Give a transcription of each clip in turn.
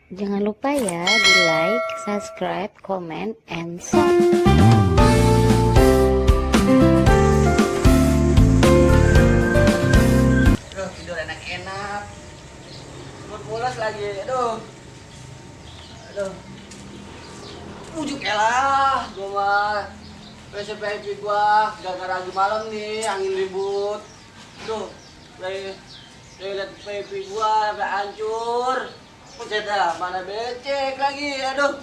Jangan lupa ya di like, subscribe, comment, and share. Aduh, tidur enak-enak. Buat bolos lagi. Aduh. Ujuk elah, gua mah. PSPP gua gara-gara lagi malam nih, angin ribut. Aduh, dari lihat PSPP gua sampai hancur. Buset dah, mana becek lagi. Aduh.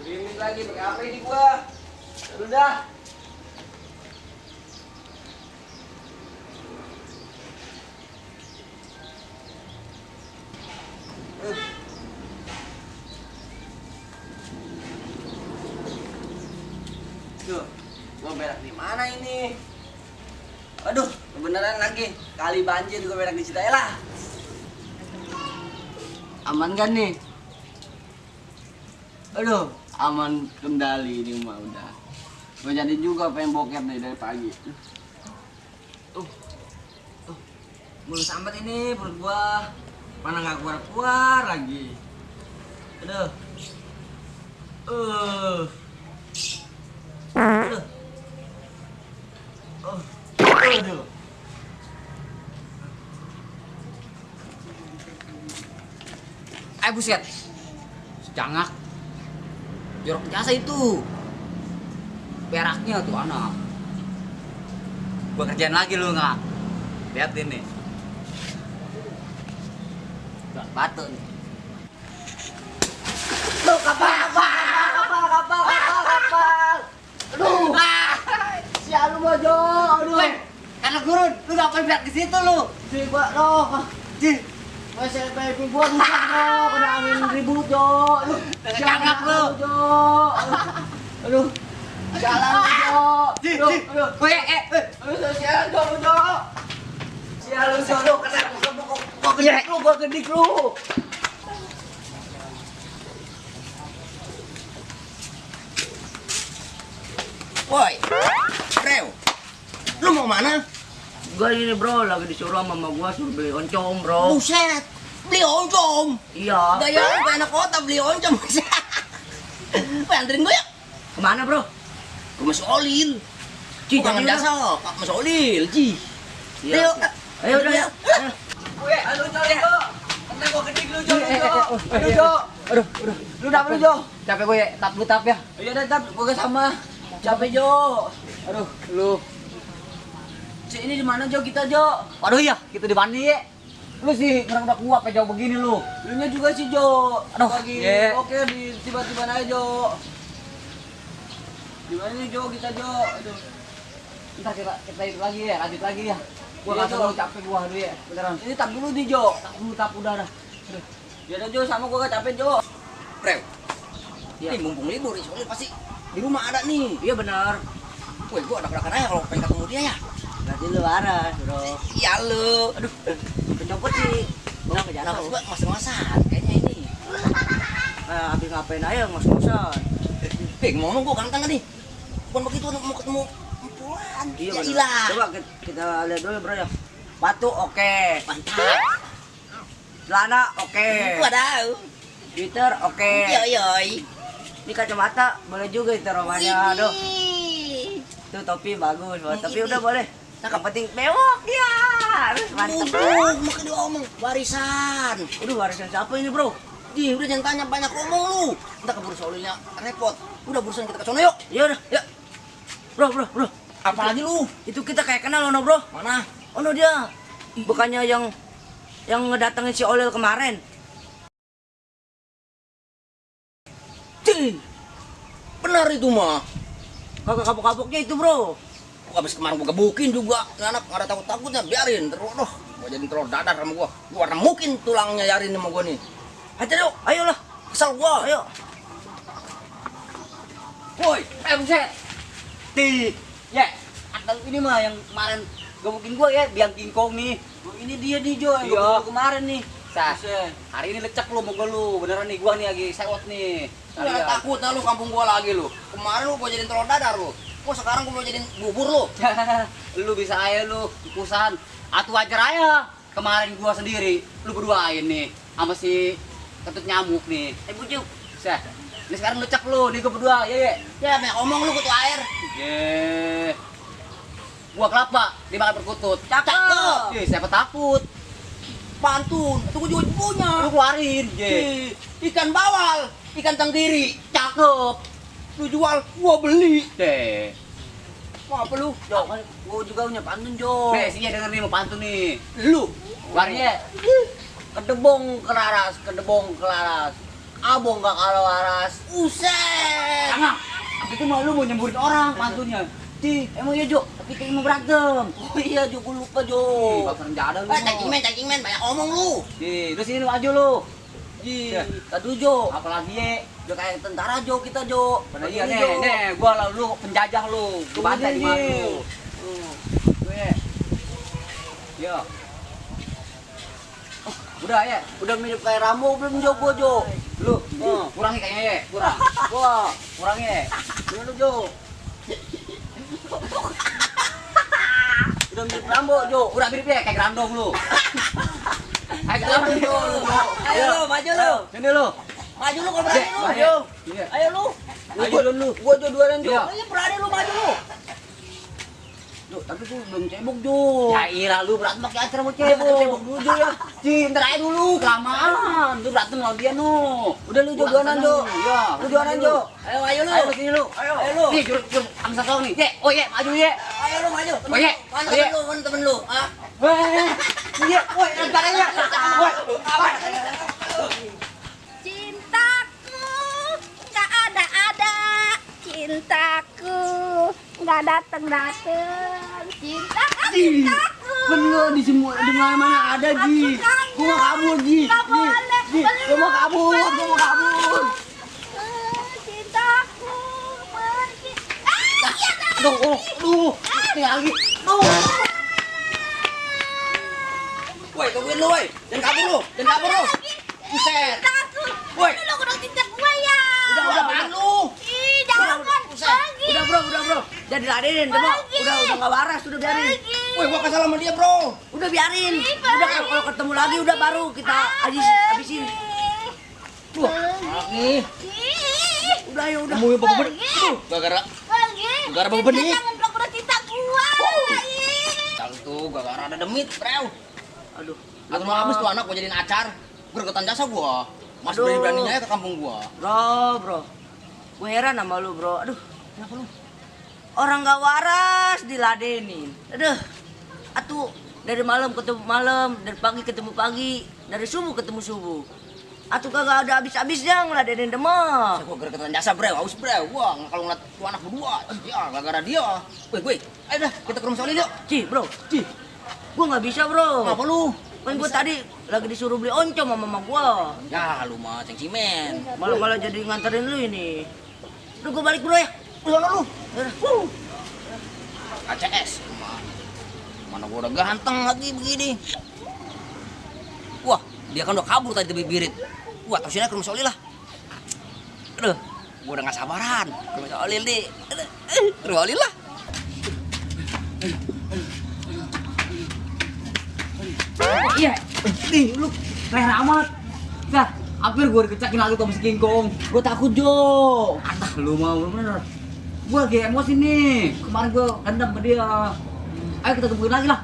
Gerimis lagi pakai apa ini gua? Udah. Tuh, gua berak di mana ini? Aduh, kebenaran lagi. Kali banjir gua berak di situ ya lah. Aman kan nih? Aduh, aman kendali ini mah udah. Gua jadi juga pengen boker nih dari pagi. Tuh. Mulut sambat ini perut gua. Mana nggak keluar lagi. Aduh. Aduh. Aduh. Buset. Secangak. Jorok jasa itu. Beraknya tuh anak. Gua kerjain lagi lu nggak? Lihat ini. Batu nih. Lu kapal. Aduh. Sial lu Mojo. Aduh. Anak gurun, lu ngapain berak di situ lu? Di gua loh. Di. Masih baby gua rusak loh, kena angin ribut Jo. Lu jangan lu Jo. Aduh. Jalan Jo. Aduh. Aduh, sial Jo. Sial lu Jo, kena gua gedik lu. Woi, Rew, lu mau mana? Gua ini bro, lagi disuruh sama mama gua suruh beli oncom bro. Buset, beli oncom? Iya. Gaya lu anak kota beli oncom. Anterin gua ya? Kemana bro? Ke Mas Olil. Ci, jangan Olil jasa, Pak Mas Olil, Ci. Iya. Ayo udah ya. Weh, halo Jo. Entar gua gedik lu Jo. Aduh Jo. Aduh. Lu dapet lu Jo. Capek gue ya, tap lu tap ya. Iya dah, tap, gua sama. Capek Jo. Aduh, lu. Ci, ini di mana Jo kita Jo? Waduh ya, kita di mana ya? Lu sih ngerang udah kuat kayak jauh begini lu. Lu nya juga sih Jo. Aduh, lagi ye. oke di tiba-tiba aja Jo. Di mana nih Jo kita Jo? Aduh. Ntar kita itu lagi ya, lanjut lagi ya. Gua Iya, kasih Jo. lu capek gua aduh ya. Beneran. Ini tap dulu nih Jo. Tap udah dah. Aduh. Ya udah Jo, sama gua gak capek Jo. Rew. Iya. Ini mumpung libur nih, soalnya pasti di rumah ada nih. Iya bener. Woi, gua ada aja kalau pengen ketemu dia ya. Berarti lu waras bro. Iya lu. Aduh. Pencopot sih. Gua nggak Nah, jatuh. coba mas-masan kayaknya ini. Nah, habis ngapain aja mas-masan. Ngomong gua ganteng kan nih. Bukan begitu mau ketemu puan. Iya Ya bener. ilah. Coba kita lihat dulu bro ya. Batu oke. Mantap. Celana oke. Waduh. Twitter oke. Yoi. Ini kacamata boleh juga itu romanya. Aduh. Itu topi bagus, Bos. Tapi udah boleh. Yang penting bewok ya. Harus mantep. Makan diomong warisan. Udah warisan siapa ini, Bro? Ji, udah jangan tanya banyak ngomong lu. Entar keburu Solinya repot. Udah burusan kita ke sono yuk. Ya udah, ya. Bro. Apalagi lu? Itu kita kayak kenal ono, Bro. Mana? Ono dia. Bukannya yang ngedatengin si Olil kemarin. Ci. Benar itu mah. Kagak kapok-kapoknya itu, Bro. Habis kemarin gua gebukin juga. Anak nggak ada takut-takutnya, biarin terus loh. Gua jadi telur dadar sama gua. Gua warna mungkin tulangnya yarin sama gua nih. Ayo yuk, Ayolah. kesal gua. Ayo. Woi, buset. Ya, atau ini mah yang kemarin gebukin gua ya, biang King Kong nih. Ini dia nih Jo, yang Iya. gua kemarin nih. Sah. Buset. Hari ini lecek lu mogol lu, beneran nih gua nih lagi sewot nih. Lu ada takut lu kampung gua lagi lu. Kemarin lu gua jadiin telur dadar lu. Kok sekarang gua mau jadiin bubur lu? Lu bisa aja lu ikusan. Atuh wajar aja. Kemarin gua sendiri, lu berduain nih sama si ketut nyamuk nih. Bujuk. Seh. Ini sekarang lu cek lu, nih gua berdua, ya. Ya, banyak ngomong lu kutu air. Ye. Buah kelapa dimakan perkutut. Cakep. Ye, siapa takut? Pantun, itu gua juga punya. Lu keluarin, ye. Ikan bawal, ikan tenggiri. Cakep. Lu jual, gua beli. Deh. Mau apa lu? Jo, kan gua juga punya pantun, Jo. Nih, sini denger nih mau pantun nih. Lu Keluarin ya. kedebong kelaras. Abong gak kalau waras. Uset. Jangan. Itu mau lu mau nyemburin orang pantunnya. Di, emang iya Jo, tapi kayak mau berantem. Oh iya Jo, gua lupa Jo. Bakal jada lu. Cacing men, banyak omong lu. Di, lu sini lu maju lu. Di, Ya. tadu Jo. Apalagi ye. Jo kayak tentara Jo kita Jo. Pada iya nih, gua lalu penjajah lu. Gua bantai di mana lu. Gue. Yo. Udah ya. Udah mirip kayak Rambo belum Jo gua Jo. Lu, kurangi kayaknya ya. Kurang. Wah, Kurangi ya. gimana Jo? Udah mirip Rambo Jo. Udah mirip ya kayak grandong lu. Ayo kita Ayo Jo. Ayo lu, maju lu. Sini lu. Maju lu kalau berani lu. Ayo. Iya. Ayo lu. Ayo lu. Gua Jo duluan Jo. Iya. Ayo berani lu maju lu. Jo, tapi gua belum cebok Jo. Ya iyalah lu berantem pakai acara mau Cebok cebok. dulu Jo ya. Ci, ntar aja dulu, kelamaan. Tuh berantem lawan dia no. Udah lu Jo jualan Jo. Iya. Lu jualan Jo. Ayo lu. Ayo sini lu. Ayo lu. Nih, jurus angsa kau nih. Ye, oh ye, maju ye. Ayo lu maju. Oh, iya. Mana Oh, iya. temen lu? Ah. Weh, ye, woi, ntar aja. Woi, Cintaku nggak ada, cintaku nggak dateng. Cintaku. bener di semua di mana ada Ji. Gua mau kabur Ji. Nggak boleh, Ji, gua mau kabur, Cintaku pergi. Iya, Aduh, ini lagi. Woi, tungguin lu, woi. Jangan kabur lu. Buset. Cintaku. Woi. Lu udah cinta gue ya. Udah apaan lu? Ih, jangan Buset. pergi. Udah, Bro. Jadi ladenin, Bro. Udah enggak waras, udah biarin. Pergi. Woi, gua kesal sama dia, Bro. Udah biarin. Udah kalau ketemu lagi udah baru kita habisin. Nih, Udah ayo udah. mau bawa benih. Pergi. Gara-gara Pergi. Gara-gara bau benih. Jangan pura-pura cinta gua. Tahu tuh gara-gara ada demit, Bro. Aduh. Atau mau habis tuh anak gua jadiin acar. Gregetan jasa gua. Masih Aduh. berani-beraninya ya ke kampung gua. Bro. Gue heran sama lu, Bro. Aduh, kenapa lu? Orang gak waras diladenin. Aduh. Atuh, dari malam ketemu malam, dari pagi ketemu pagi, dari subuh ketemu subuh. Atuh kagak ada habis-habisnya ngeladenin demam. Gua gregetan jasa, Bro. Aus, Bro. Gua kalau ngeliat tuh anak berdua, ya gara-gara dia. Woi, ayo dah kita ke rumah Solid yuk. Bro. Gua nggak bisa, Bro. Kenapa lu? Kan gua tadi lagi disuruh beli oncom sama mama gua. Ya, lu mah ceng-cimen. Malah jadi nganterin lu ini. Udah gua balik, Bro ya. Udah lu. Udah. ACS. Mana gua udah ganteng lagi begini. Wah, dia kan udah kabur tadi dari birit. Wah, terus ke rumah Solil lah. Aduh, gua udah gak sabaran. Ke rumah Solil nih. Ke rumah Solil lah. Iya, nih lu leher amat. Nah, hampir gua dikecakin lagi sama si King Kong. Gua takut, Jo. Ah, lu mau bener. Gua lagi emosi nih. Kemarin gua dendam ke dia. Ayo kita gebukin lagi lah.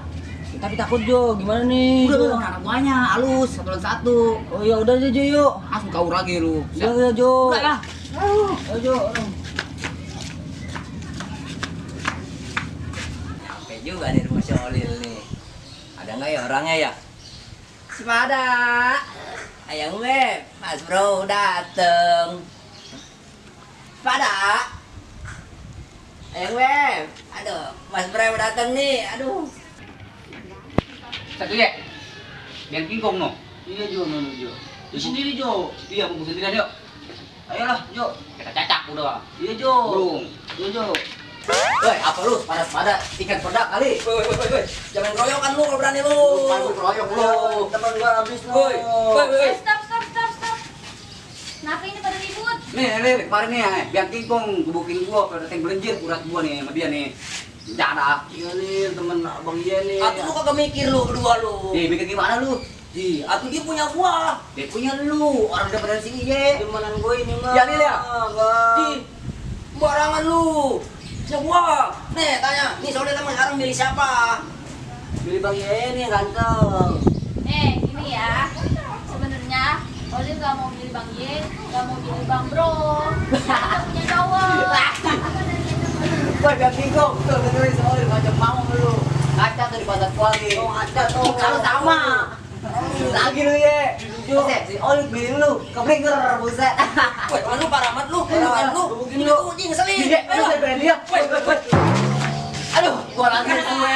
Tapi takut, Jo. Gimana nih? Udah tuh anak buahnya halus satu lawan satu. Oh ya udah aja, Jo, yuk. Langsung kabur lagi lu. Ya, Jo. Udah lah. Ayo, Jo. Sampai juga nih rumah si Olil nih. Ada nggak ya orangnya ya? Si Mada. Ayang web, Mas Bro dateng. Pada. Ayang web. Aduh, Mas Bro dateng nih. Aduh. Satu ya. Yang King Kong no. Iya, Jo, mana, Jo? Di sendiri, Jo. Iya, bungkus sendirian yuk. Ayolah, Jo. Kita cacak udah. Iya, Jo. Belum. Iya, Jo. Woi, apa lu? Pada ikan pedak kali. Woi. Jangan keroyokan lu kalau berani lu. Lu keroyok lu. Teman gua habis lu. Eh, stop. Kenapa ini pada ribut? Nih, kemarin nih, biar King Kong gebukin gua, pada tank belenjir, urat gua nih sama dia nih. Jada. Iya nih, temen abang iya nih. Atau lu kagak mikir lu berdua lu. Nih, bikin gimana lu? Ji, atuh dia punya gua. Dia punya lu, orang daripada si Iye. Temenan gue ini mah. Ya, Lil, ya? Ji, barangan lu. Punya gua. Nih, tanya. Nih, saudara teman sekarang milih siapa? Pilih Bang Iye nih, ganteng. Gini ya. Sebenarnya Olin gak mau milih Bang Ye, gak mau milih Bang Bro. Kita punya cowok. Wah, gak bingung. Tuh, dengerin soalnya macam mau lu. Kaca tuh di pasar kuali. Oh, ada tuh. Kalau sama. Lagi lu Ye. Buset, si Oli pilih lu. Keblinger, buset. Woi, teman lu parah amat lu. Teman lu. Begini lu. Ji, ngeselin. Iye, lu saya pengen lihat. Woi, woi, woi. Aduh, gua lagi gue.